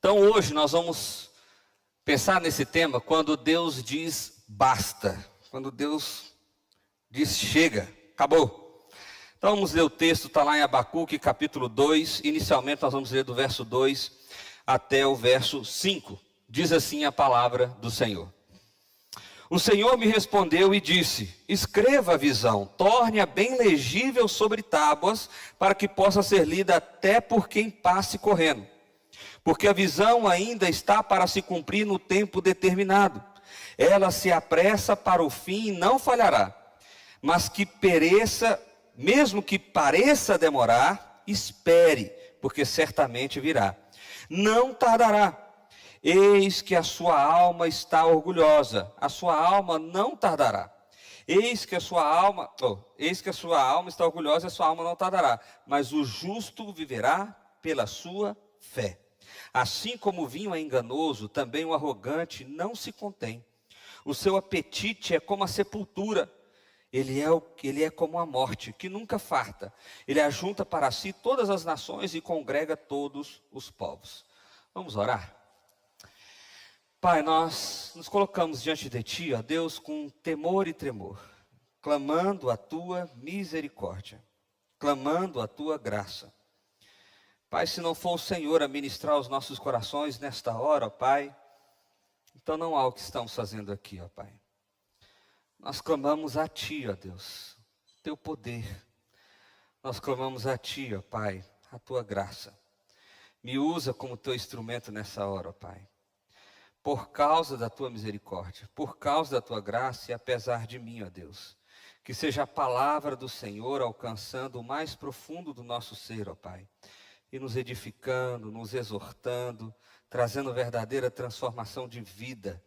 Então hoje nós vamos pensar nesse tema quando Deus diz basta, quando Deus diz chega, acabou. Então vamos ler o texto, está lá em Abacuque capítulo 2, inicialmente nós vamos ler do verso 2 até o verso 5. Diz assim a palavra do Senhor. O Senhor me respondeu e disse: escreva a visão, torne-a bem legível sobre tábuas, para que possa ser lida até por quem passe correndo. Porque a visão ainda está para se cumprir no tempo determinado. Ela se apressa para o fim e não falhará. Mas que pereça, mesmo que pareça demorar, espere, porque certamente virá. Não tardará. Eis que a sua alma está orgulhosa, a sua alma não tardará. Eis que a sua alma está orgulhosa, a sua alma não tardará. Mas o justo viverá pela sua fé. Assim como o vinho é enganoso, também o arrogante não se contém. O seu apetite é como a sepultura. Ele é como a morte, que nunca farta. Ele ajunta para si todas as nações e congrega todos os povos. Vamos orar? Pai, nós nos colocamos diante de Ti, ó Deus, com temor e tremor, clamando a Tua misericórdia, clamando a Tua graça. Pai, se não for o Senhor a ministrar os nossos corações nesta hora, ó Pai, então não há o que estamos fazendo aqui, ó Pai. Nós clamamos a Ti, ó Deus, Teu poder. Nós clamamos a Ti, ó Pai, a Tua graça. Me usa como Teu instrumento nessa hora, ó Pai. Por causa da Tua misericórdia, por causa da Tua graça e apesar de mim, ó Deus. Que seja a palavra do Senhor alcançando o mais profundo do nosso ser, ó Pai. E nos edificando, nos exortando, trazendo verdadeira transformação de vida.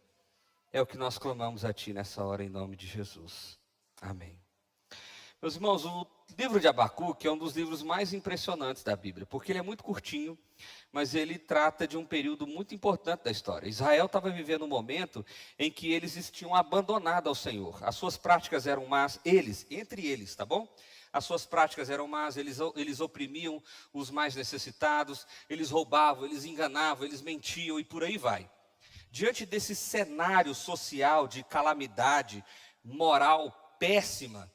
É o que nós clamamos a Ti nessa hora, em nome de Jesus. Amém. Meus irmãos, o livro de Abacuque é um dos livros mais impressionantes da Bíblia, porque ele é muito curtinho, mas ele trata de um período muito importante da história. Israel estava vivendo um momento em que eles tinham abandonado ao Senhor. As suas práticas eram más, entre eles, tá bom? As suas práticas eram más, eles oprimiam os mais necessitados, eles roubavam, eles enganavam, eles mentiam e por aí vai. Diante desse cenário social de calamidade moral péssima,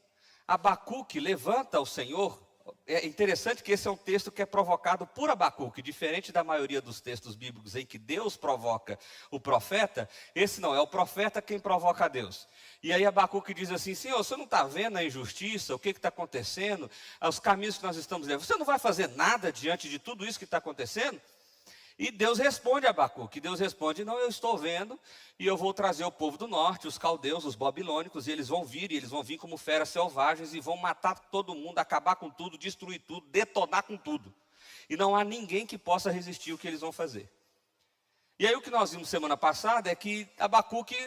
Abacuque levanta ao Senhor. É interessante que esse é um texto que é provocado por Abacuque, diferente da maioria dos textos bíblicos em que Deus provoca o profeta. Esse não, é o profeta quem provoca a Deus. E aí Abacuque diz assim: Senhor, você não está vendo a injustiça, o que está acontecendo, os caminhos que nós estamos levando, você não vai fazer nada diante de tudo isso que está acontecendo? E Deus responde a Abacuque, Deus responde: não, eu estou vendo, e eu vou trazer o povo do norte, os caldeus, os babilônicos, e eles vão vir como feras selvagens, e vão matar todo mundo, acabar com tudo, destruir tudo, detonar com tudo. E não há ninguém que possa resistir o que eles vão fazer. E aí o que nós vimos semana passada é que Abacuque,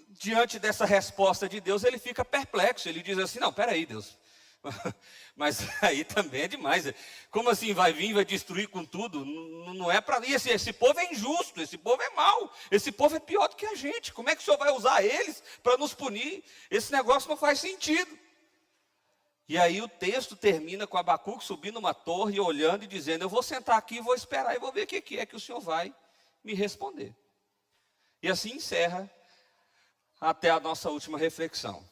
diante dessa resposta de Deus, ele fica perplexo, ele diz assim: não, peraí, Deus, mas aí também é demais. Como assim vai vir, vai destruir com tudo? Não é para isso. Esse povo é injusto, esse povo é mau, esse povo é pior do que a gente. Como é que o Senhor vai usar eles para nos punir? Esse negócio não faz sentido. E aí o texto termina com Abacuque subindo uma torre, olhando e dizendo: eu vou sentar aqui, vou esperar e vou ver o que é que o Senhor vai me responder. E assim encerra até a nossa última reflexão.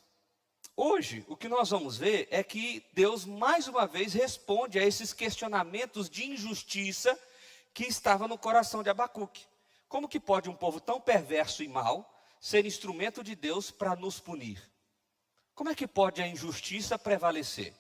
Hoje, o que nós vamos ver é que Deus, mais uma vez, responde a esses questionamentos de injustiça que estavam no coração de Abacuque. Como que pode um povo tão perverso e mau ser instrumento de Deus para nos punir? Como é que pode a injustiça prevalecer?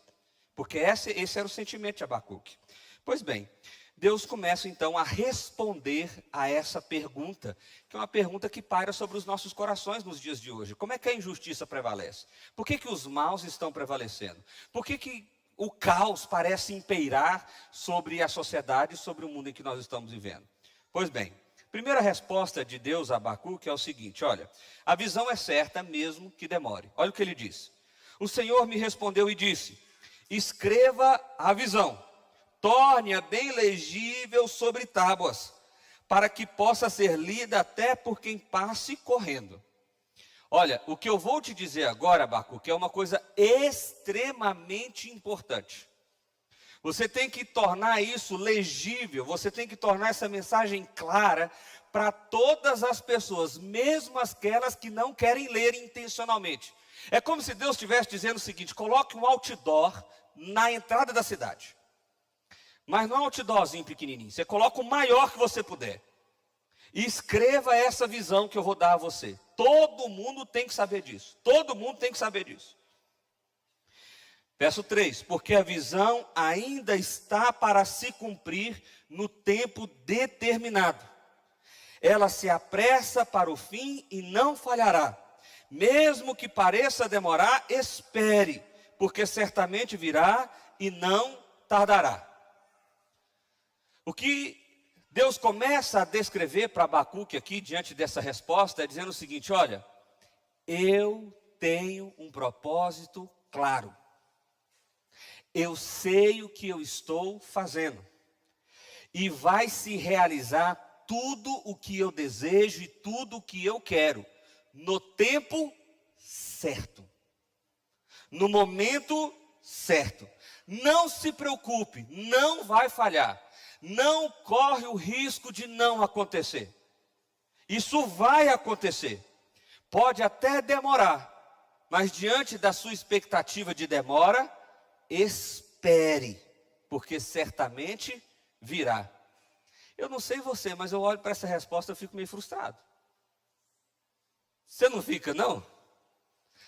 Porque esse era o sentimento de Abacuque. Pois bem, Deus começa então a responder a essa pergunta, que é uma pergunta que paira sobre os nossos corações nos dias de hoje. Como é que a injustiça prevalece? Por que os maus estão prevalecendo? Por que o caos parece impeirar sobre a sociedade, sobre o mundo em que nós estamos vivendo? Pois bem, primeira resposta de Deus a Abacuque é o seguinte: olha, a visão é certa mesmo que demore. Olha o que ele diz. O Senhor me respondeu e disse: escreva a visão, torne-a bem legível sobre tábuas, para que possa ser lida até por quem passe correndo. Olha, o que eu vou te dizer agora, Abacuque, é uma coisa extremamente importante. Você tem que tornar isso legível, você tem que tornar essa mensagem clara para todas as pessoas, mesmo aquelas que não querem ler intencionalmente. É como se Deus estivesse dizendo o seguinte: coloque um outdoor na entrada da cidade. Mas não é um outdoorzinho pequenininho, você coloca o maior que você puder. E escreva essa visão que eu vou dar a você. Todo mundo tem que saber disso. Todo mundo tem que saber disso. Verso 3: porque a visão ainda está para se cumprir no tempo determinado. Ela se apressa para o fim e não falhará. Mesmo que pareça demorar, espere, porque certamente virá e não tardará. O que Deus começa a descrever para Abacuque aqui, diante dessa resposta, é dizendo o seguinte: olha, eu tenho um propósito claro. Eu sei o que eu estou fazendo. E vai se realizar tudo o que eu desejo e tudo o que eu quero, no tempo certo. No momento certo. Não se preocupe, não vai falhar. Não corre o risco de não acontecer. Isso vai acontecer. Pode até demorar, mas diante da sua expectativa de demora, espere, porque certamente virá. Eu não sei você, mas eu olho para essa resposta e fico meio frustrado. Você não fica, não?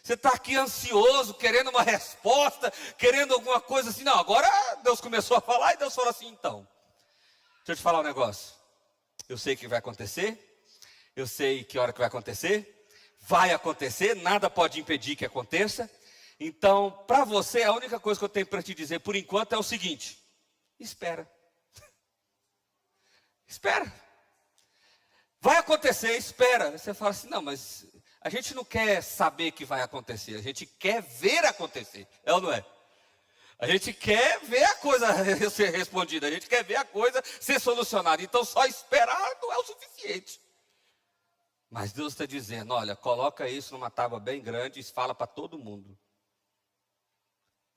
Você está aqui ansioso, querendo uma resposta, querendo alguma coisa assim. Não, agora Deus começou a falar e Deus falou assim: então, deixa eu te falar um negócio. Eu sei que vai acontecer, eu sei que hora que vai acontecer, nada pode impedir que aconteça. Então, para você, a única coisa que eu tenho para te dizer por enquanto é o seguinte: espera. Espera. Vai acontecer, espera. Você fala assim: não, mas a gente não quer saber que vai acontecer, a gente quer ver acontecer. É ou não é? A gente quer ver a coisa ser respondida, a gente quer ver a coisa ser solucionada. Então só esperar não é o suficiente. Mas Deus está dizendo: olha, coloca isso numa tábua bem grande e fala para todo mundo.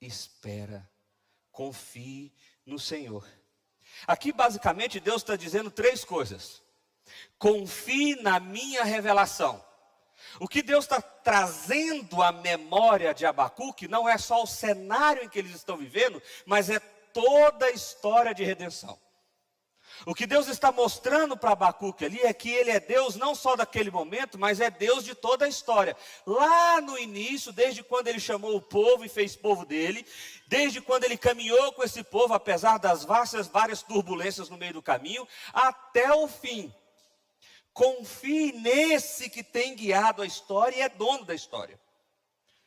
Espera, confie no Senhor. Aqui basicamente Deus está dizendo três coisas. Confie na minha revelação. O que Deus está trazendo à memória de Abacuque não é só o cenário em que eles estão vivendo, mas é toda a história de redenção. O que Deus está mostrando para Abacuque ali é que ele é Deus não só daquele momento, mas é Deus de toda a história. Lá no início, desde quando ele chamou o povo e fez povo dele, desde quando ele caminhou com esse povo, apesar das várias turbulências no meio do caminho, até o fim. Confie nesse que tem guiado a história e é dono da história.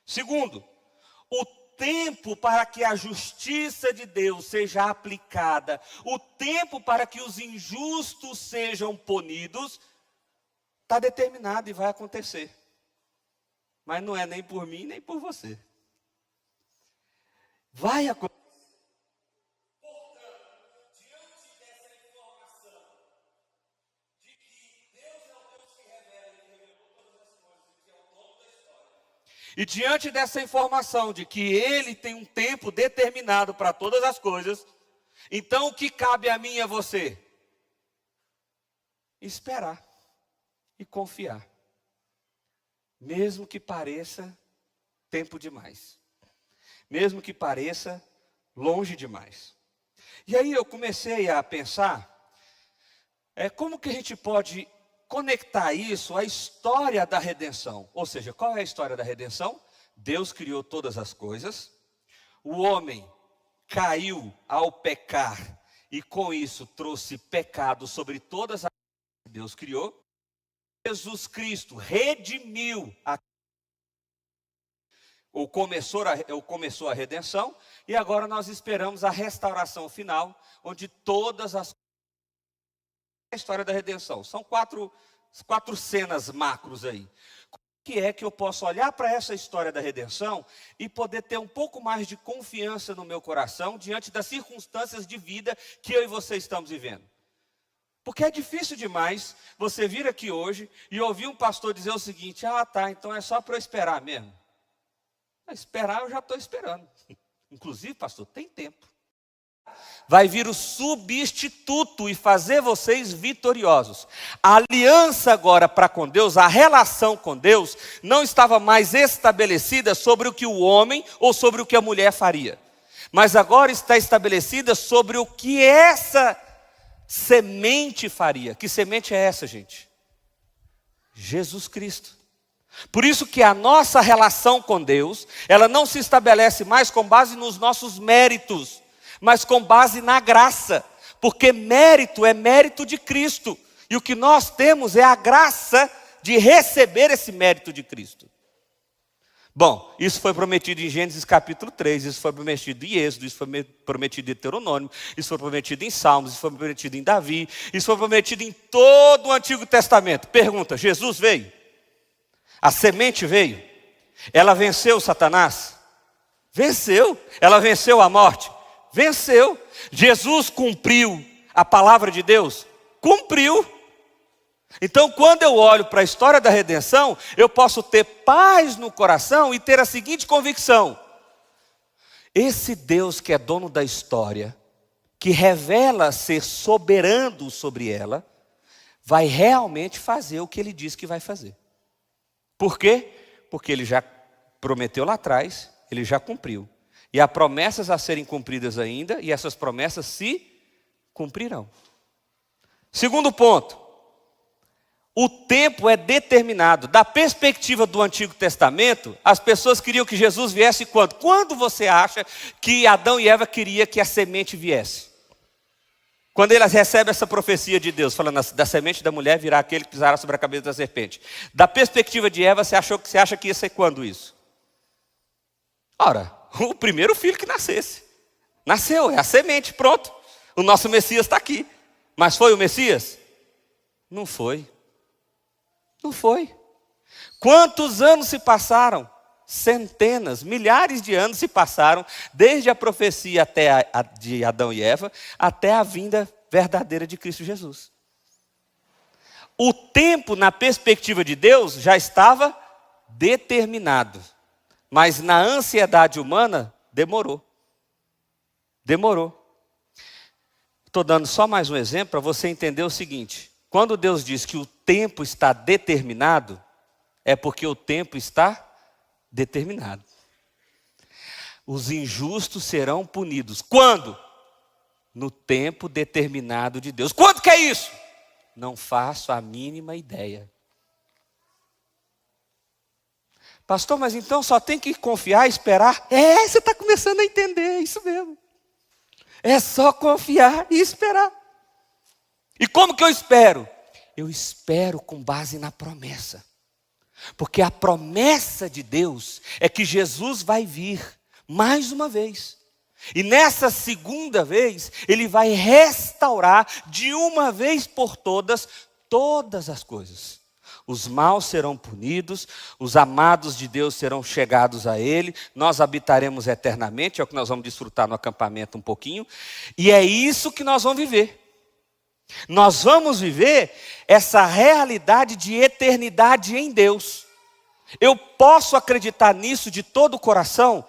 Segundo, o tempo para que a justiça de Deus seja aplicada, o tempo para que os injustos sejam punidos, está determinado e vai acontecer. Mas não é nem por mim, nem por você. Vai acontecer. E diante dessa informação de que Ele tem um tempo determinado para todas as coisas, então o que cabe a mim e a você? Esperar e confiar. Mesmo que pareça tempo demais. Mesmo que pareça longe demais. E aí eu comecei a pensar, como que a gente pode conectar isso à história da redenção. Ou seja, qual é a história da redenção? Deus criou todas as coisas, o homem caiu ao pecar e com isso trouxe pecado sobre todas as coisas que Deus criou. Jesus Cristo redimiu começou a redenção e agora nós esperamos a restauração final, onde todas as a história da redenção. São quatro cenas macros aí. Como que é que eu posso olhar para essa história da redenção e poder ter um pouco mais de confiança no meu coração diante das circunstâncias de vida que eu e você estamos vivendo? Porque é difícil demais você vir aqui hoje e ouvir um pastor dizer o seguinte: ah, tá, então é só para eu esperar mesmo. Esperar eu já estou esperando. Inclusive, pastor, tem tempo. vai vir o substituto e fazer vocês vitoriosos. A aliança agora para com Deus, a relação com Deus, não estava mais estabelecida sobre o que o homem ou sobre o que a mulher faria. Mas agora está estabelecida sobre o que essa semente faria. Que semente é essa, gente? Jesus Cristo. Por isso que a nossa relação com Deus, ela não se estabelece mais com base nos nossos méritos, mas com base na graça, porque mérito é mérito de Cristo, e o que nós temos é a graça de receber esse mérito de Cristo. Bom, isso foi prometido em Gênesis capítulo 3, isso foi prometido em Êxodo, isso foi prometido em Deuteronômio, isso foi prometido em Salmos, isso foi prometido em Davi, isso foi prometido em todo o Antigo Testamento. Pergunta, Jesus veio? A semente veio? Ela venceu Satanás? Venceu. Ela venceu a morte? Venceu. Jesus cumpriu a palavra de Deus? Cumpriu. Então, quando eu olho para a história da redenção, eu posso ter paz no coração e ter a seguinte convicção: esse Deus que é dono da história, que revela ser soberano sobre ela, vai realmente fazer o que ele diz que vai fazer. Por quê? Porque ele já prometeu lá atrás, ele já cumpriu. E há promessas a serem cumpridas ainda, e essas promessas se cumprirão. Segundo ponto, o tempo é determinado. Da perspectiva do Antigo Testamento, as pessoas queriam que Jesus viesse quando? Quando você acha que Adão e Eva queriam que a semente viesse? Quando elas recebem essa profecia de Deus, falando da semente da mulher virá aquele que pisará sobre a cabeça da serpente. Da perspectiva de Eva, você acha que ia ser quando isso? Ora, o primeiro filho que nascesse. Nasceu, é a semente, pronto. O nosso Messias está aqui. Mas foi o Messias? Não foi. Não foi. Quantos anos se passaram? Centenas, milhares de anos se passaram, desde a profecia de Adão e Eva, até a vinda verdadeira de Cristo Jesus. O tempo, na perspectiva de Deus, já estava determinado. Mas na ansiedade humana, demorou. Demorou. Estou dando só mais um exemplo para você entender o seguinte: quando Deus diz que o tempo está determinado, é porque o tempo está determinado. Os injustos serão punidos. Quando? No tempo determinado de Deus. Quando que é isso? Não faço a mínima ideia. Pastor, mas então só tem que confiar e esperar? Você está começando a entender, é isso mesmo. É só confiar e esperar. E como que eu espero? Eu espero com base na promessa. Porque a promessa de Deus é que Jesus vai vir mais uma vez. E nessa segunda vez, Ele vai restaurar de uma vez por todas as coisas. Os maus serão punidos, os amados de Deus serão chegados a Ele, nós habitaremos eternamente, é o que nós vamos desfrutar no acampamento um pouquinho. E é isso que nós vamos viver. Nós vamos viver essa realidade de eternidade em Deus. Eu posso acreditar nisso de todo o coração?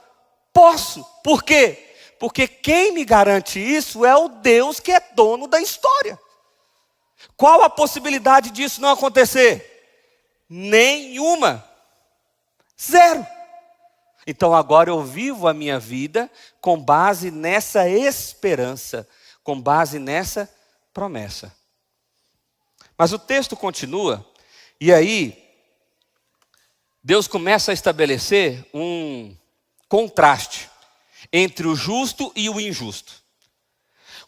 Posso. Por quê? Porque quem me garante isso é o Deus que é dono da história. Qual a possibilidade disso não acontecer? Nenhuma. Zero. Então agora eu vivo a minha vida com base nessa esperança, com base nessa promessa. Mas o texto continua, e aí Deus começa a estabelecer um contraste entre o justo e o injusto.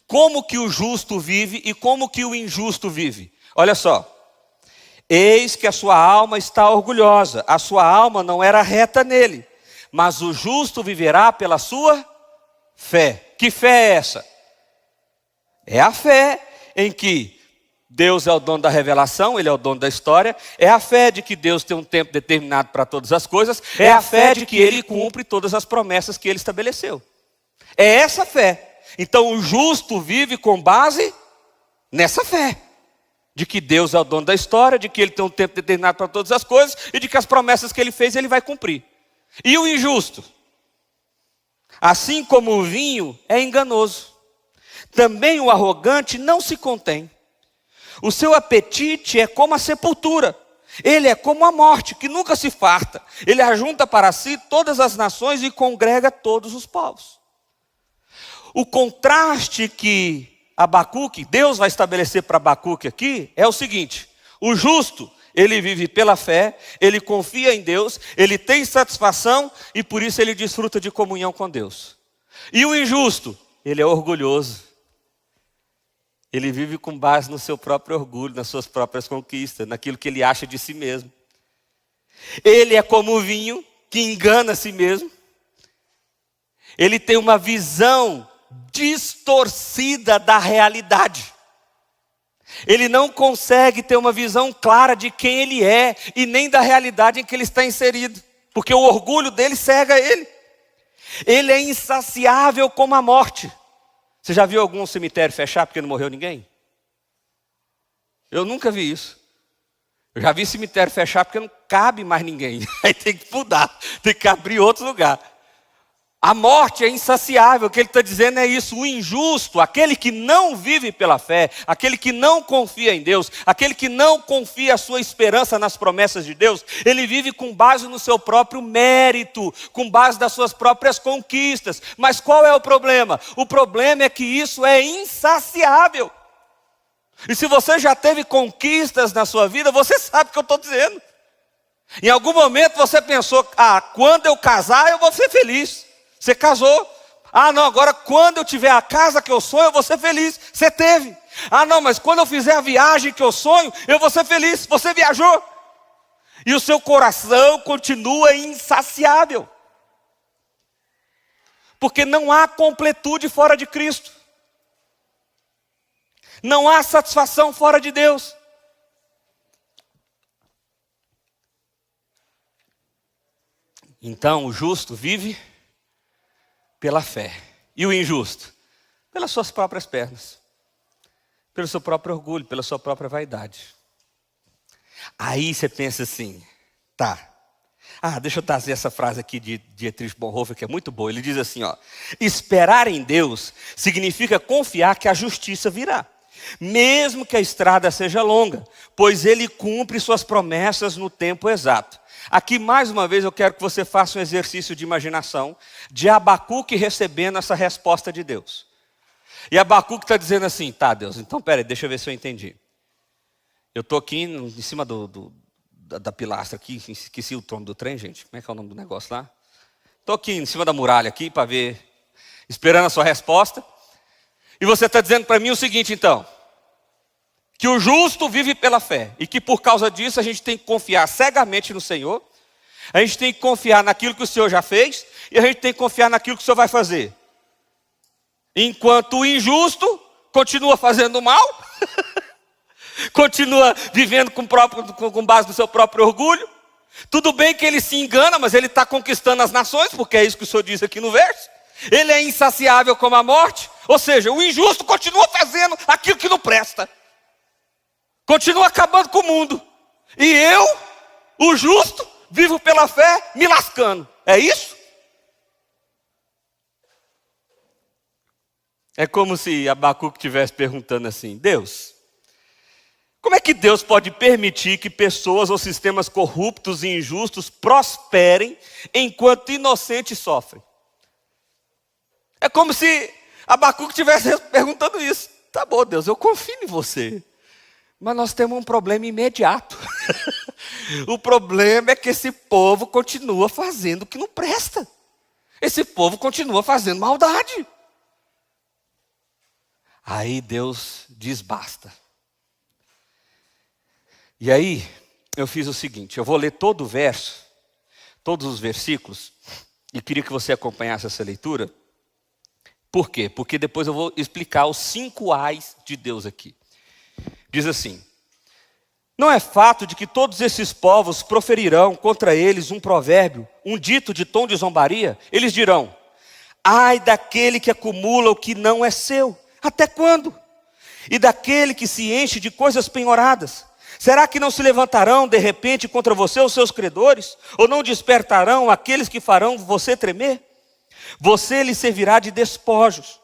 Como que o justo vive e como que o injusto vive? Olha só. Eis que a sua alma está orgulhosa, a sua alma não era reta nele, mas o justo viverá pela sua fé. Que fé é essa? É a fé em que Deus é o dono da revelação, Ele é o dono da história. É a fé de que Deus tem um tempo determinado para todas as coisas. É a fé de que Ele cumpre todas as promessas que Ele estabeleceu. É essa fé. Então o justo vive com base nessa fé. De que Deus é o dono da história, de que Ele tem um tempo determinado para todas as coisas, e de que as promessas que Ele fez, Ele vai cumprir. E o injusto? Assim como o vinho é enganoso. Também o arrogante não se contém. O seu apetite é como a sepultura. Ele é como a morte, que nunca se farta. Ele ajunta para si todas as nações e congrega todos os povos. O contraste que Abacuque, Deus vai estabelecer para Abacuque aqui, é o seguinte: o justo, ele vive pela fé, ele confia em Deus, ele tem satisfação e por isso ele desfruta de comunhão com Deus. E o injusto, ele é orgulhoso. Ele vive com base no seu próprio orgulho, nas suas próprias conquistas, naquilo que ele acha de si mesmo. Ele é como o vinho que engana a si mesmo. Ele tem uma visão distorcida da realidade. Ele não consegue ter uma visão clara de quem ele é e nem da realidade em que ele está inserido, porque o orgulho dele cega ele. Ele é insaciável como a morte. Você já viu algum cemitério fechar porque não morreu ninguém? Eu nunca vi isso. Eu já vi cemitério fechar porque não cabe mais ninguém. Aí tem que mudar, tem que abrir outro lugar. A morte é insaciável, o que ele está dizendo é isso. O injusto, aquele que não vive pela fé, aquele que não confia em Deus, aquele que não confia a sua esperança nas promessas de Deus, ele vive com base no seu próprio mérito, com base das suas próprias conquistas. Mas qual é o problema? O problema é que isso é insaciável. E se você já teve conquistas na sua vida, você sabe o que eu estou dizendo. Em algum momento você pensou, quando eu casar eu vou ser feliz. Você casou. Não, agora quando eu tiver a casa que eu sonho, eu vou ser feliz. Você teve. Não, mas quando eu fizer a viagem que eu sonho, eu vou ser feliz. Você viajou. E o seu coração continua insaciável. Porque não há completude fora de Cristo. Não há satisfação fora de Deus. Então o justo vive pela fé. E o injusto? Pelas suas próprias pernas. Pelo seu próprio orgulho, pela sua própria vaidade. Aí você pensa assim, deixa eu trazer essa frase aqui de Dietrich Bonhoeffer, que é muito boa. Ele diz assim, esperar em Deus significa confiar que a justiça virá, mesmo que a estrada seja longa, pois Ele cumpre suas promessas no tempo exato. Aqui mais uma vez eu quero que você faça um exercício de imaginação de Abacuque recebendo essa resposta de Deus. E Abacuque está dizendo assim, Deus, então peraí, deixa eu ver se eu entendi. Eu estou aqui em cima da pilastra aqui, esqueci o nome do trem, gente, como é que é o nome do negócio lá? Estou aqui em cima da muralha aqui para ver, esperando a sua resposta. E você está dizendo para mim o seguinte então, que o justo vive pela fé, e que por causa disso a gente tem que confiar cegamente no Senhor, a gente tem que confiar naquilo que o Senhor já fez, e a gente tem que confiar naquilo que o Senhor vai fazer. Enquanto o injusto continua fazendo mal, continua vivendo com base no seu próprio orgulho. Tudo bem que ele se engana, mas ele está conquistando as nações, porque é isso que o Senhor diz aqui no verso. Ele é insaciável como a morte, ou seja, o injusto continua fazendo aquilo que não presta. Continua acabando com o mundo. E eu, o justo, vivo pela fé, me lascando. É isso? É como se Abacuque estivesse perguntando assim, Deus, como é que Deus pode permitir que pessoas ou sistemas corruptos e injustos prosperem enquanto inocentes sofrem? É como se Abacuque estivesse perguntando isso. Tá bom, Deus, eu confio em você. Mas nós temos um problema imediato. O problema é que esse povo continua fazendo o que não presta. Esse povo continua fazendo maldade. Aí Deus diz basta. E aí eu fiz o seguinte, eu vou ler todo o verso, todos os versículos, e queria que você acompanhasse essa leitura. Por quê? Porque depois eu vou explicar os 5 ais de Deus aqui. Diz assim, não é fato de que todos esses povos proferirão contra eles um provérbio, um dito de tom de zombaria? Eles dirão, ai daquele que acumula o que não é seu, até quando? E daquele que se enche de coisas penhoradas, será que não se levantarão de repente contra você os seus credores? Ou não despertarão aqueles que farão você tremer? Você lhe servirá de despojos,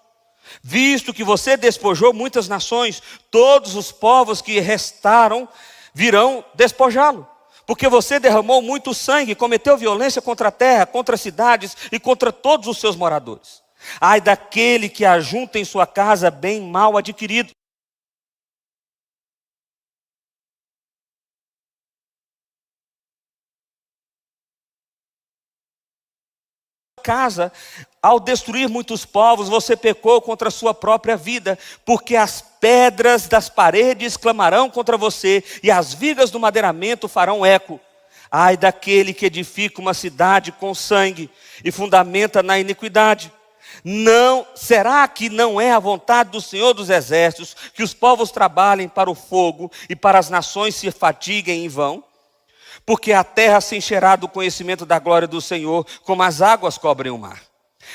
Visto que você despojou muitas nações, todos os povos que restaram virão despojá-lo. Porque você derramou muito sangue, cometeu violência contra a terra, contra as cidades e contra todos os seus moradores. Ai daquele que ajunta em sua casa bem mal adquirido. Casa, ao destruir muitos povos, você pecou contra a sua própria vida, porque as pedras das paredes clamarão contra você, e as vigas do madeiramento farão eco. Ai daquele que edifica uma cidade com sangue, e fundamenta na iniquidade. Não, será que não é a vontade do Senhor dos Exércitos, que os povos trabalhem para o fogo, e para as nações se fatiguem em vão? Porque a terra se encherá do conhecimento da glória do Senhor, como as águas cobrem o mar.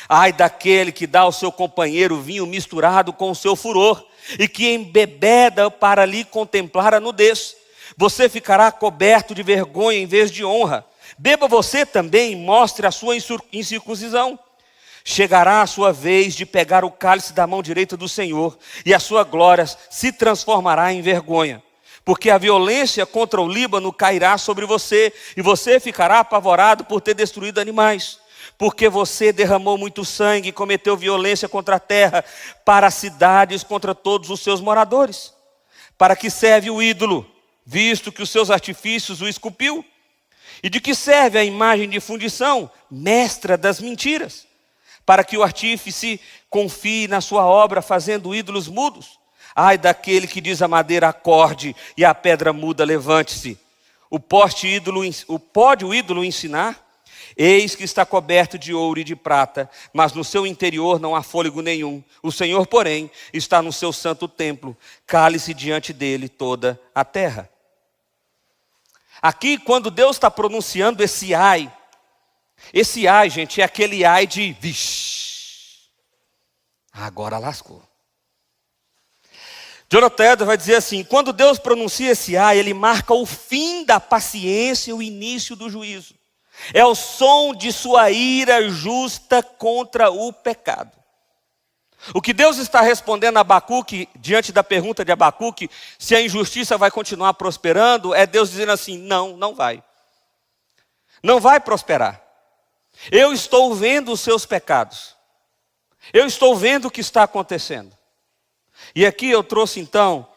Ai daquele que dá ao seu companheiro vinho misturado com o seu furor, e que embebeda para lhe contemplar a nudez. Você ficará coberto de vergonha em vez de honra. Beba você também e mostre a sua incircuncisão. Chegará a sua vez de pegar o cálice da mão direita do Senhor, e a sua glória se transformará em vergonha. Porque a violência contra o Líbano cairá sobre você, e você ficará apavorado por ter destruído animais. Porque você derramou muito sangue e cometeu violência contra a terra, para as cidades, contra todos os seus moradores. Para que serve o ídolo, visto que os seus artifícios o esculpiu? E de que serve a imagem de fundição, mestra das mentiras? Para que o artífice confie na sua obra, fazendo ídolos mudos? Ai daquele que diz a madeira acorde e a pedra muda levante-se. Pode o ídolo ensinar? Eis que está coberto de ouro e de prata, mas no seu interior não há fôlego nenhum. O Senhor, porém, está no seu santo templo. Cale-se diante dele toda a terra. Aqui, quando Deus está pronunciando esse ai, gente, é aquele ai de vixe. Agora lascou. Jonathan Edwards vai dizer assim: quando Deus pronuncia esse ai, ele marca o fim da paciência e o início do juízo. É o som de sua ira justa contra o pecado. O que Deus está respondendo a Abacuque, diante da pergunta de Abacuque, se a injustiça vai continuar prosperando, é Deus dizendo assim: não, não vai. Não vai prosperar. Eu estou vendo os seus pecados. Eu estou vendo o que está acontecendo. E aqui eu trouxe então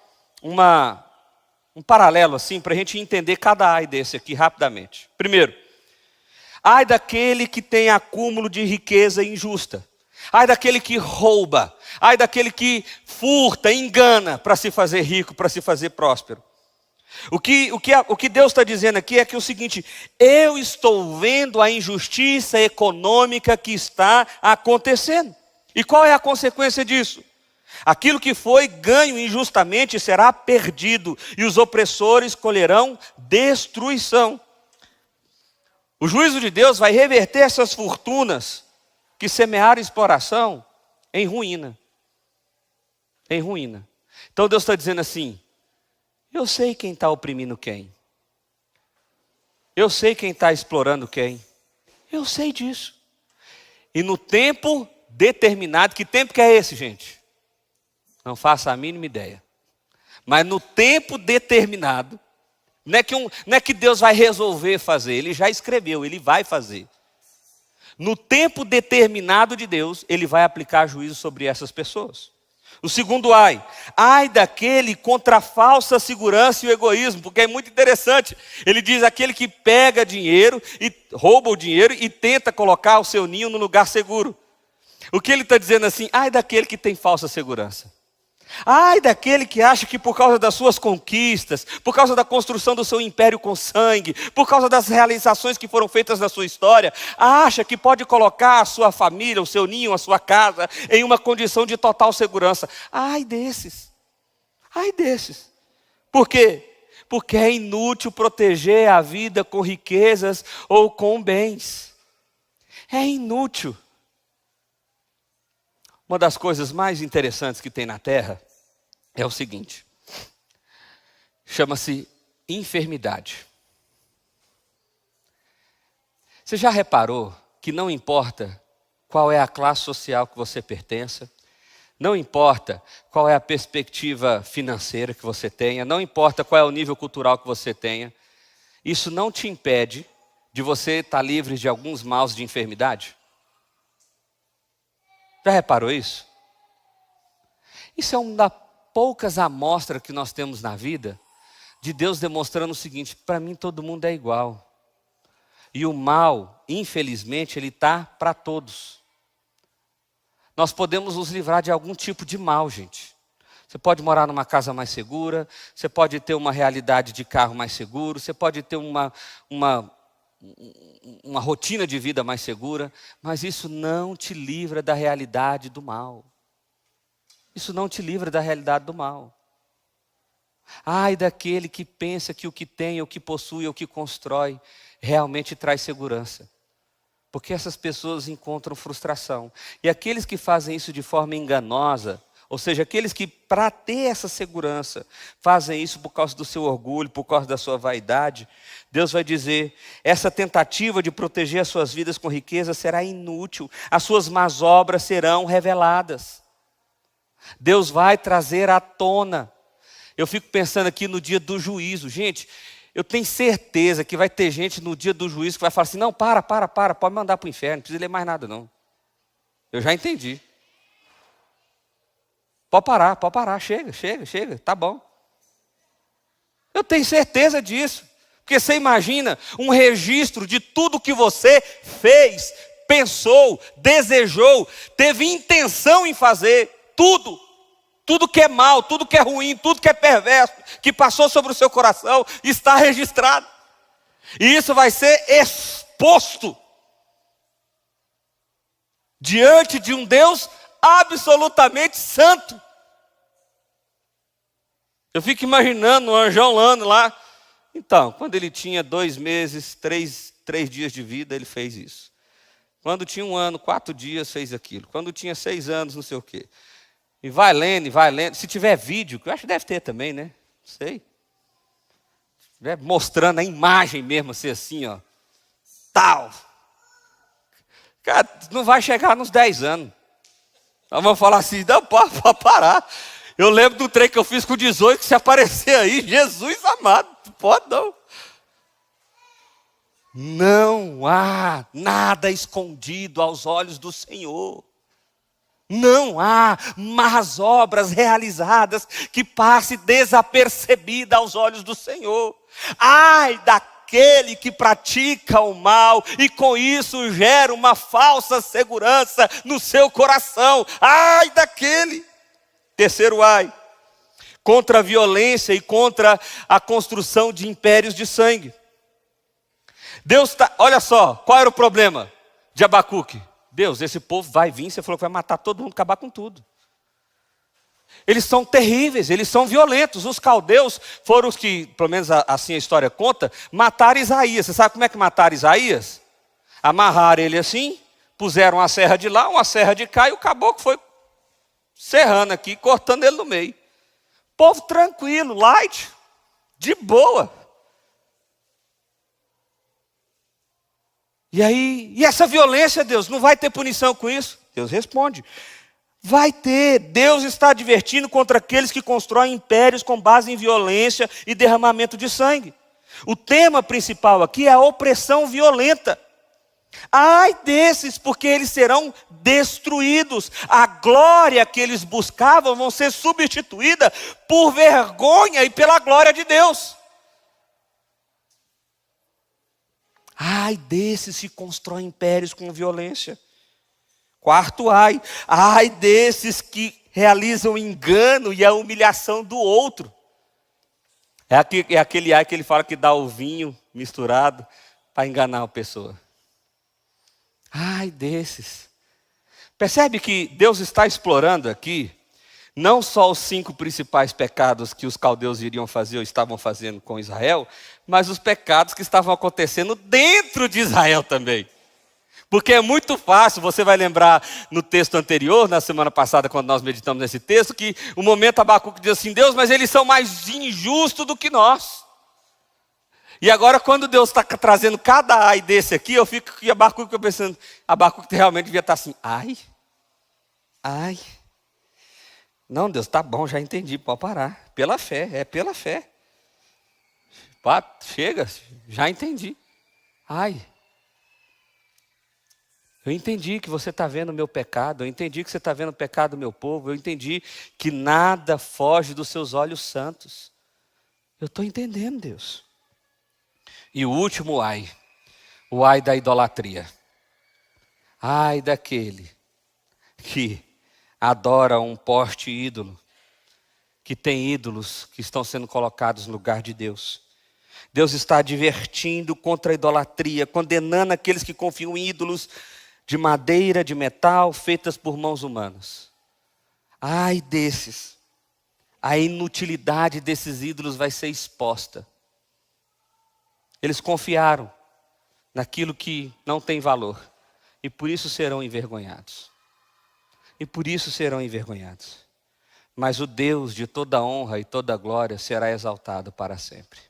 um paralelo assim para a gente entender cada ai desse aqui rapidamente. Primeiro, ai daquele que tem acúmulo de riqueza injusta. Ai daquele que rouba. Ai daquele que furta, engana para se fazer rico, para se fazer próspero. O que Deus está dizendo aqui é que é o seguinte: eu estou vendo a injustiça econômica que está acontecendo. E qual é a consequência disso? Aquilo que foi ganho injustamente será perdido, e os opressores colherão destruição. O juízo de Deus vai reverter essas fortunas que semearam exploração em ruína. Em ruína. Então Deus está dizendo assim: eu sei quem está oprimindo quem. Eu sei quem está explorando quem. Eu sei disso. E no tempo determinado, que tempo que é esse, gente? Não faço a mínima ideia. Mas no tempo determinado, não é que Deus vai resolver fazer, Ele já escreveu, Ele vai fazer. No tempo determinado de Deus, Ele vai aplicar juízo sobre essas pessoas. O segundo ai daquele contra a falsa segurança e o egoísmo, porque é muito interessante. Ele diz: aquele que pega dinheiro e rouba o dinheiro e tenta colocar o seu ninho no lugar seguro. O que ele está dizendo assim? Ai daquele que tem falsa segurança. Ai daquele que acha que por causa das suas conquistas, por causa da construção do seu império com sangue, por causa das realizações que foram feitas na sua história, acha que pode colocar a sua família, o seu ninho, a sua casa em uma condição de total segurança. Ai desses. Ai desses. Por quê? Porque é inútil proteger a vida com riquezas ou com bens. É inútil. Uma das coisas mais interessantes que tem na terra é o seguinte: chama-se enfermidade. Você já reparou que não importa qual é a classe social que você pertença, Não importa qual é a perspectiva financeira que você tenha, não importa qual é o nível cultural que você tenha, isso não te impede de você estar livre de alguns maus de enfermidade? Já reparou isso? Isso é uma das poucas amostras que nós temos na vida de Deus demonstrando o seguinte: para mim todo mundo é igual. E o mal, infelizmente, ele está para todos. Nós podemos nos livrar de algum tipo de mal, gente. Você pode morar numa casa mais segura, você pode ter uma realidade de carro mais seguro, você pode ter uma rotina de vida mais segura, mas isso não te livra da realidade do mal. Isso não te livra da realidade do mal. Ai daquele que pensa que o que tem, o que possui, o que constrói, realmente traz segurança. Porque essas pessoas encontram frustração. E aqueles que fazem isso de forma enganosa, ou seja, aqueles que para ter essa segurança, fazem isso por causa do seu orgulho, por causa da sua vaidade, Deus vai dizer: essa tentativa de proteger as suas vidas com riqueza será inútil, as suas más obras serão reveladas. Deus vai trazer à tona. Eu fico pensando aqui no dia do juízo. Gente, eu tenho certeza que vai ter gente no dia do juízo que vai falar assim: não, para, pode mandar para o inferno, não precisa ler mais nada não. Eu já entendi. Pode parar, chega, tá bom. Eu tenho certeza disso. Porque você imagina um registro de tudo que você fez, pensou, desejou, teve intenção em fazer, tudo que é mal, tudo que é ruim, tudo que é perverso, que passou sobre o seu coração, está registrado. E isso vai ser exposto diante de um Deus absolutamente santo. Eu fico imaginando o anjão lá. Então, quando ele tinha 2 meses, 3 dias de vida, ele fez isso. Quando tinha 1 ano, 4 dias, fez aquilo. Quando tinha 6 anos, não sei o quê. E vai lendo. Se tiver vídeo, que eu acho que deve ter também, né? Não sei. Se tiver mostrando a imagem mesmo, assim, ó. Tal. Cara, não vai chegar nos 10 anos. Nós vamos falar assim: não, pode parar. Eu lembro do trem que eu fiz com 18, que se aparecer aí, Jesus amado, pode não. Não há nada escondido aos olhos do Senhor. Não há más obras realizadas que passe desapercebida aos olhos do Senhor. Ai daquele que pratica o mal e com isso gera uma falsa segurança no seu coração. Ai daquele. Terceiro ai, contra a violência e contra a construção de impérios de sangue. Deus está, olha só, qual era o problema de Abacuque? Deus, esse povo vai vir, você falou que vai matar todo mundo, acabar com tudo. Eles são terríveis, eles são violentos. Os caldeus foram os que, pelo menos assim a história conta, mataram Isaías. Você sabe como é que mataram Isaías? Amarraram ele assim, puseram uma serra de lá, uma serra de cá, e o caboclo foi serrando aqui, cortando ele no meio. Povo tranquilo, light, de boa. E essa violência, Deus, não vai ter punição com isso? Deus responde: vai ter. Deus está advertindo contra aqueles que constroem impérios com base em violência e derramamento de sangue. O tema principal aqui é a opressão violenta. Ai desses, porque eles serão destruídos. A glória que eles buscavam vão ser substituída por vergonha e pela glória de Deus. Ai desses que constroem impérios com violência. Quarto ai desses que realizam o engano e a humilhação do outro. É aquele ai que ele fala que dá o vinho misturado para enganar a pessoa. Ai desses. Percebe que Deus está explorando aqui não só os 5 principais pecados que os caldeus iriam fazer ou estavam fazendo com Israel, mas os pecados que estavam acontecendo dentro de Israel também. Porque é muito fácil, você vai lembrar no texto anterior, na semana passada, quando nós meditamos nesse texto, que o momento Abacuque diz assim: Deus, mas eles são mais injustos do que nós. E agora, quando Deus está trazendo cada ai desse aqui, eu fico com Abacuque pensando: Abacuque realmente devia estar assim: ai. Não, Deus, tá bom, já entendi, pode parar. Pela fé, é pela fé. Chega, já entendi. Ai, eu entendi que você está vendo o meu pecado, eu entendi que você está vendo o pecado do meu povo, eu entendi que nada foge dos seus olhos santos. Eu estou entendendo, Deus. E o último ai, o ai da idolatria. Ai daquele que adora um poste ídolo, que tem ídolos que estão sendo colocados no lugar de Deus. Deus está advertindo contra a idolatria, condenando aqueles que confiam em ídolos de madeira, de metal, feitas por mãos humanas. Ai desses, a inutilidade desses ídolos vai ser exposta. Eles confiaram naquilo que não tem valor, e por isso serão envergonhados. E por isso serão envergonhados. Mas o Deus de toda honra e toda glória será exaltado para sempre.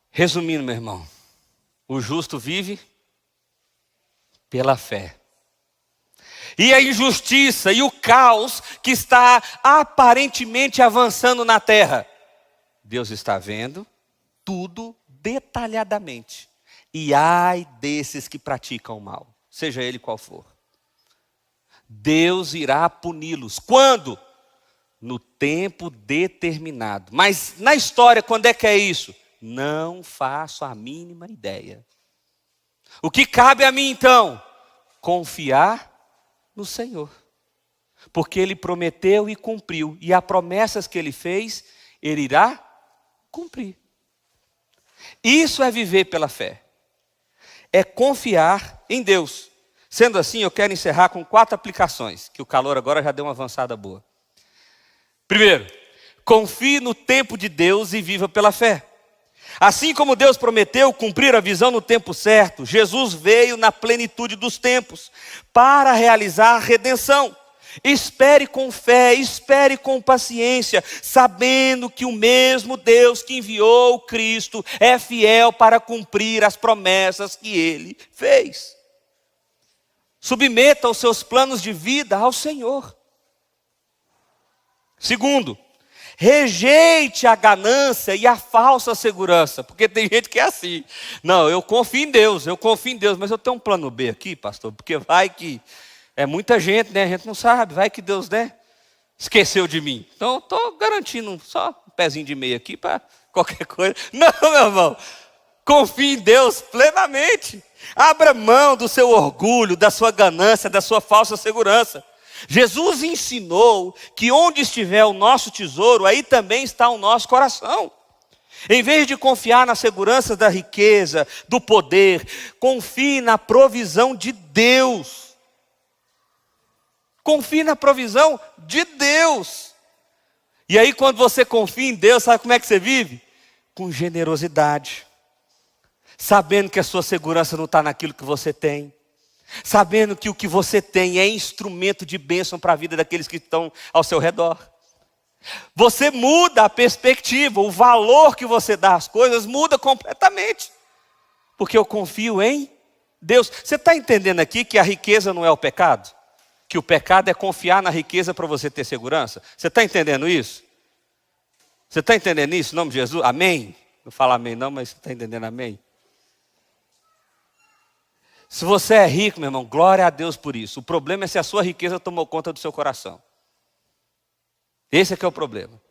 Resumindo, meu irmão, o justo vive pela fé. E a injustiça e o caos que está aparentemente avançando na terra, Deus está vendo tudo detalhadamente. E ai desses que praticam o mal, seja ele qual for. Deus irá puni-los. Quando? No tempo determinado. Mas na história, quando é que é isso? Não faço a mínima ideia. O que cabe a mim então? Confiar no Senhor. Porque Ele prometeu e cumpriu. E as promessas que Ele fez, Ele irá cumprir. Isso é viver pela fé. É confiar em Deus. Sendo assim, eu quero encerrar com 4 aplicações, que o calor agora já deu uma avançada boa. Primeiro, confie no tempo de Deus e viva pela fé. Assim como Deus prometeu cumprir a visão no tempo certo, Jesus veio na plenitude dos tempos para realizar a redenção. Espere com fé, espere com paciência, sabendo que o mesmo Deus que enviou o Cristo é fiel para cumprir as promessas que Ele fez. Submeta os seus planos de vida ao Senhor. Segundo, rejeite a ganância e a falsa segurança, porque tem gente que é assim. Não, eu confio em Deus, mas eu tenho um plano B aqui, pastor, porque vai que é muita gente, né? A gente não sabe, vai que Deus, né, esqueceu de mim. Então, eu estou garantindo só um pezinho de meia aqui para qualquer coisa. Não, meu irmão, confie em Deus plenamente. Abra mão do seu orgulho, da sua ganância, da sua falsa segurança. Jesus ensinou que onde estiver o nosso tesouro, aí também está o nosso coração. Em vez de confiar na segurança da riqueza, do poder, confie na provisão de Deus. Confie na provisão de Deus. E aí quando você confia em Deus, sabe como é que você vive? Com generosidade. Sabendo que a sua segurança não está naquilo que você tem. Sabendo que o que você tem é instrumento de bênção para a vida daqueles que estão ao seu redor. Você muda a perspectiva, o valor que você dá às coisas muda completamente. Porque eu confio em Deus. Você está entendendo aqui que a riqueza não é o pecado? Que o pecado é confiar na riqueza para você ter segurança? Você está entendendo isso? Você está entendendo isso em nome de Jesus? Amém? Não fala amém não, mas você está entendendo amém? Se você é rico, meu irmão, glória a Deus por isso. O problema é se a sua riqueza tomou conta do seu coração. Esse é que é o problema.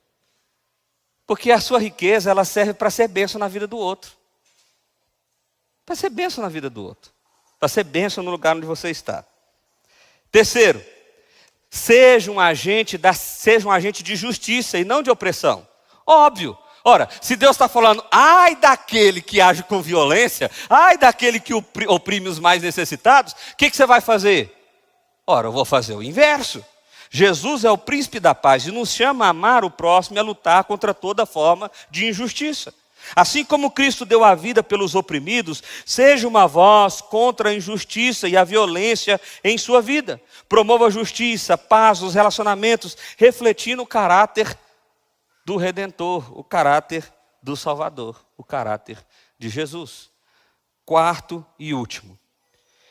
Porque a sua riqueza, ela serve para ser bênção na vida do outro. Para ser bênção na vida do outro. Para ser bênção no lugar onde você está. Terceiro, seja um agente de justiça e não de opressão. Óbvio. Ora, se Deus está falando, ai daquele que age com violência, ai daquele que oprime os mais necessitados, o que você vai fazer? Ora, eu vou fazer o inverso. Jesus é o príncipe da paz e nos chama a amar o próximo e a lutar contra toda forma de injustiça. Assim como Cristo deu a vida pelos oprimidos, seja uma voz contra a injustiça e a violência em sua vida. Promova a justiça, paz nos relacionamentos, refletindo o caráter do Redentor, o caráter do Salvador, o caráter de Jesus. Quarto e último.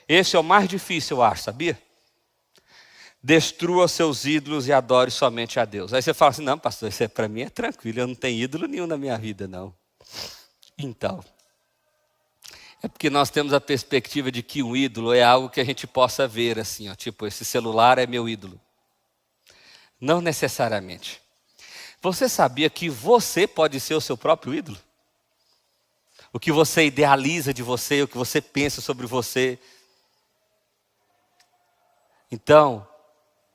Esse é o mais difícil, eu acho, sabia? destrua seus ídolos e adore somente a Deus. Aí você fala assim, não, pastor, isso para mim é tranquilo, eu não tenho ídolo nenhum na minha vida, não. Então, é porque nós temos a perspectiva de que um ídolo é algo que a gente possa ver assim, ó, tipo, esse celular é meu ídolo. Não necessariamente. Você sabia que você pode ser o seu próprio ídolo? O que você idealiza de você, o que você pensa sobre você. Então,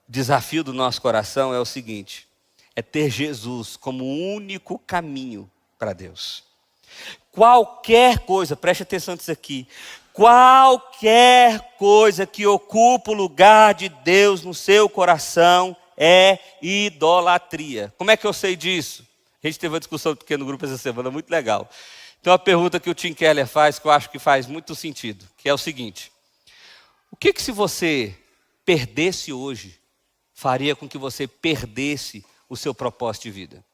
o desafio do nosso coração é o seguinte: é ter Jesus como o único caminho para Deus. Qualquer coisa, preste atenção nisso aqui, qualquer coisa que ocupa o lugar de Deus no seu coração é idolatria. Como é que eu sei disso? A gente teve uma discussão pequena no grupo essa semana, muito legal. Então, a pergunta que o Tim Keller faz, que eu acho que faz muito sentido, que é o seguinte: o que se você perdesse hoje, faria com que você perdesse o seu propósito de vida?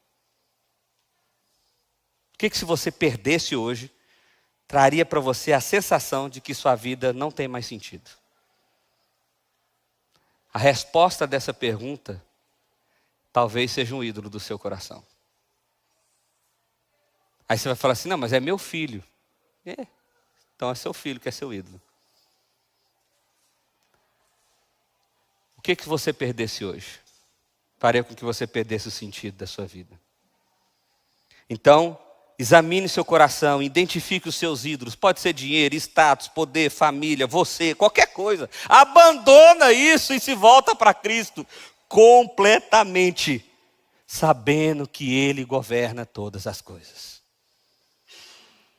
O que se você perdesse hoje, traria para você a sensação de que sua vida não tem mais sentido? A resposta dessa pergunta talvez seja um ídolo do seu coração. Aí você vai falar assim, não, mas é meu filho. Então é seu filho que é seu ídolo. O que você perdesse hoje, faria com que você perdesse o sentido da sua vida? Então, examine seu coração, identifique os seus ídolos. Pode ser dinheiro, status, poder, família, você, qualquer coisa. Abandona isso e se volta para Cristo completamente, sabendo que Ele governa todas as coisas.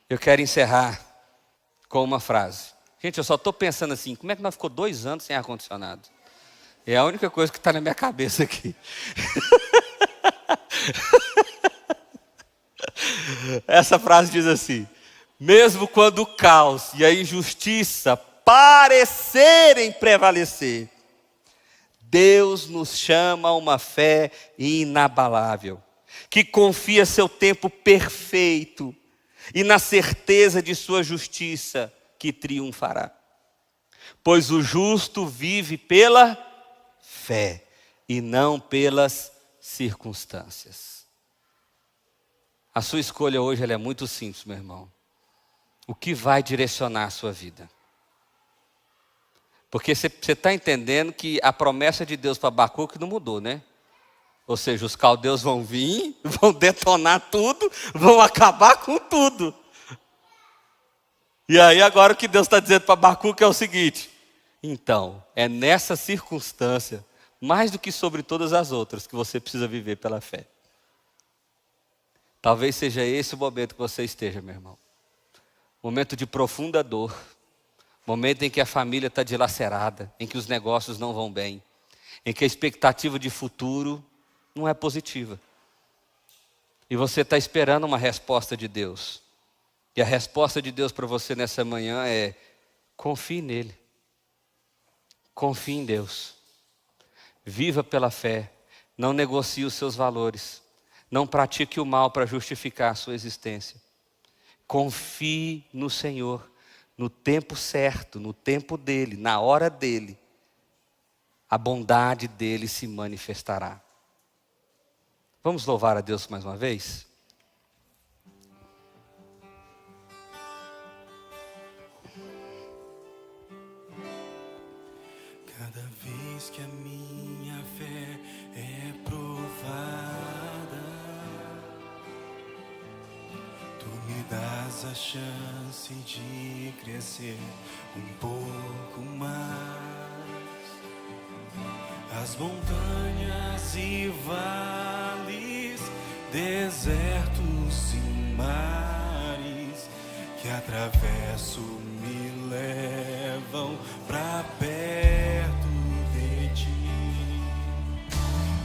Eu quero encerrar com uma frase. Gente, eu só estou pensando assim, como é que nós ficou 2 anos sem ar-condicionado? É a única coisa que está na minha cabeça aqui. Essa frase diz assim: mesmo quando o caos e a injustiça parecerem prevalecer, Deus nos chama a uma fé inabalável, que confia seu tempo perfeito e na certeza de sua justiça que triunfará. Pois o justo vive pela fé e não pelas circunstâncias. A sua escolha hoje ela é muito simples, meu irmão. O que vai direcionar a sua vida? Porque você está entendendo que a promessa de Deus para Abacuque não mudou, né? Ou seja, os caldeus vão vir, vão detonar tudo, vão acabar com tudo. E aí agora o que Deus está dizendo para Abacuque é o seguinte: então, é nessa circunstância, mais do que sobre todas as outras, que você precisa viver pela fé. Talvez seja esse o momento que você esteja, meu irmão. Momento de profunda dor. Momento em que a família está dilacerada, em que os negócios não vão bem, em que a expectativa de futuro não é positiva. E você está esperando uma resposta de Deus. E a resposta de Deus para você nessa manhã é: confie nele. Confie em Deus. Viva pela fé. Não negocie os seus valores. Não pratique o mal para justificar a sua existência. Confie no Senhor. No tempo certo, no tempo dele, na hora dele, a bondade dele se manifestará. Vamos louvar a Deus mais uma vez? Cada vez que a minha fé é provada, tu me dás a chance de crescer um pouco mais. As montanhas e vales, desertos e mares que atravesso me levam pra perto de ti.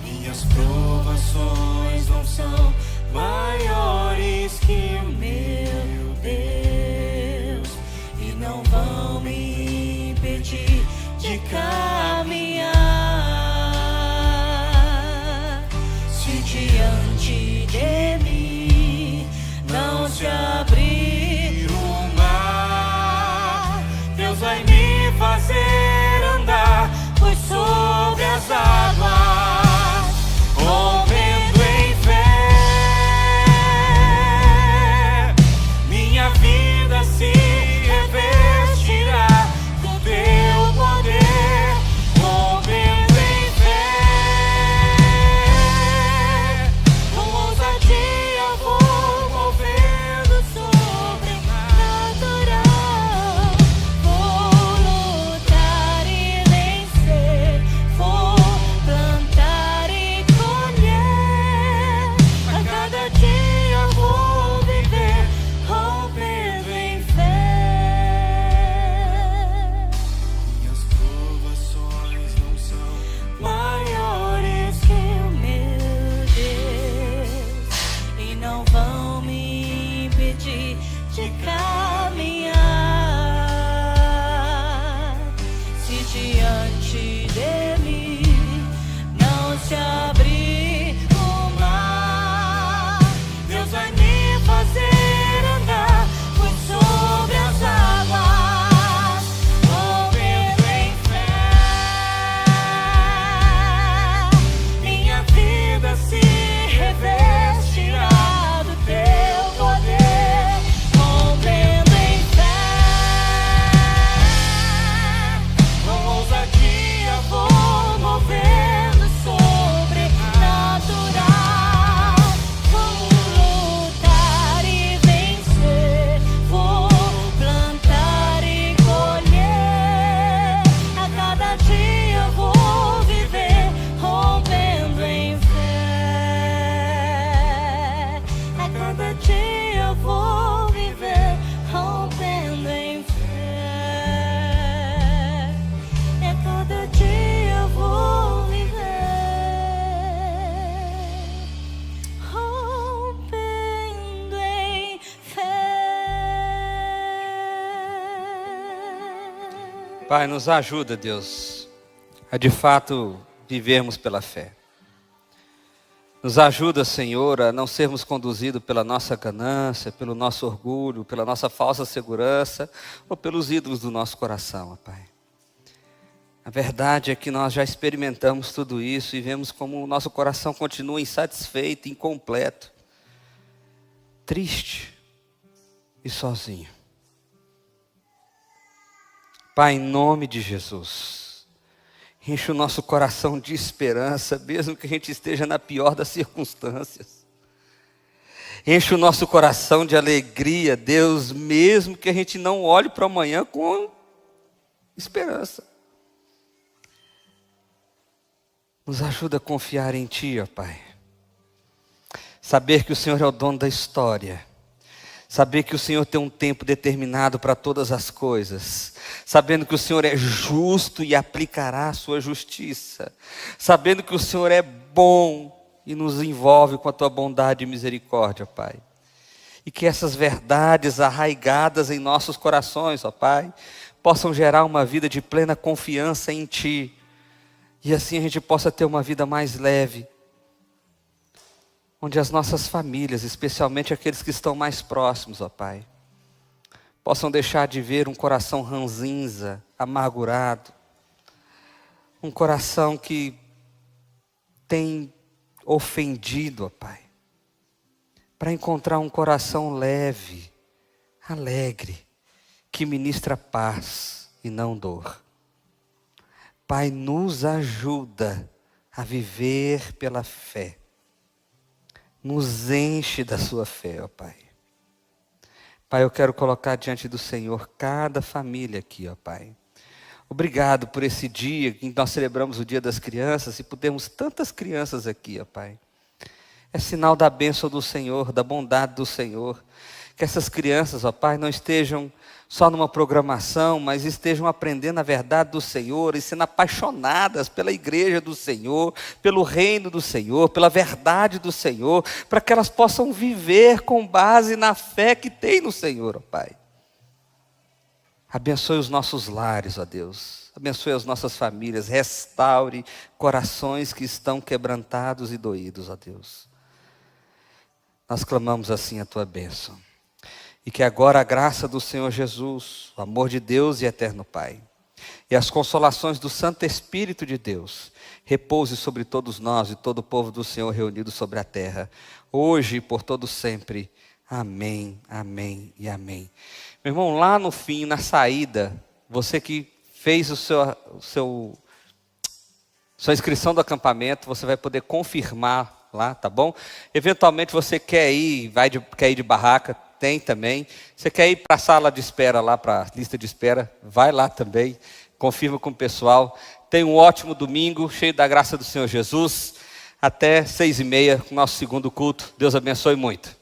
Minhas provações não são maiores que o meu Deus e não vão me impedir de caminhar. Se diante de mim não se abrir o mar, Deus vai me fazer andar, pois sobre as Pai, nos ajuda, Deus, a de fato vivermos pela fé. Nos ajuda, Senhor, a não sermos conduzidos pela nossa ganância, pelo nosso orgulho, pela nossa falsa segurança ou pelos ídolos do nosso coração, ó Pai. A verdade é que nós já experimentamos tudo isso e vemos como o nosso coração continua insatisfeito, incompleto, triste e sozinho. Pai, em nome de Jesus, enche o nosso coração de esperança, mesmo que a gente esteja na pior das circunstâncias. Enche o nosso coração de alegria, Deus, mesmo que a gente não olhe para o amanhã com esperança. Nos ajuda a confiar em Ti, ó Pai. Saber que o Senhor é o dono da história. Saber que o Senhor tem um tempo determinado para todas as coisas. Sabendo que o Senhor é justo e aplicará a sua justiça. Sabendo que o Senhor é bom e nos envolve com a tua bondade e misericórdia, Pai. E que essas verdades arraigadas em nossos corações, ó Pai, possam gerar uma vida de plena confiança em Ti. E assim a gente possa ter uma vida mais leve. Onde as nossas famílias, especialmente aqueles que estão mais próximos, ó Pai, possam deixar de ver um coração ranzinza, amargurado, um coração que tem ofendido, ó Pai, para encontrar um coração leve, alegre, que ministra paz e não dor. Pai, nos ajuda a viver pela fé. Nos enche da sua fé, ó Pai. Pai, eu quero colocar diante do Senhor cada família aqui, ó Pai. Obrigado por esse dia em que nós celebramos o Dia das Crianças e pudemos tantas crianças aqui, ó Pai. É sinal da bênção do Senhor, da bondade do Senhor. Que essas crianças, ó Pai, não estejam só numa programação, mas estejam aprendendo a verdade do Senhor e sendo apaixonadas pela igreja do Senhor, pelo reino do Senhor, pela verdade do Senhor, para que elas possam viver com base na fé que tem no Senhor, ó Pai. Abençoe os nossos lares, ó Deus. Abençoe as nossas famílias. Restaure corações que estão quebrantados e doídos, ó Deus. Nós clamamos assim a tua bênção. E que agora a graça do Senhor Jesus, o amor de Deus e eterno Pai, e as consolações do Santo Espírito de Deus, repouse sobre todos nós e todo o povo do Senhor reunido sobre a terra, hoje e por todo sempre. Amém, amém e amém. Meu irmão, lá no fim, na saída, você que fez sua inscrição do acampamento, você vai poder confirmar lá, tá bom? Eventualmente você quer ir de barraca, tem também. Você quer ir para a sala de espera lá, para a lista de espera, vai lá também, confirma com o pessoal. Tenha um ótimo domingo, cheio da graça do Senhor Jesus. Até 6h30, com o nosso segundo culto. Deus abençoe muito.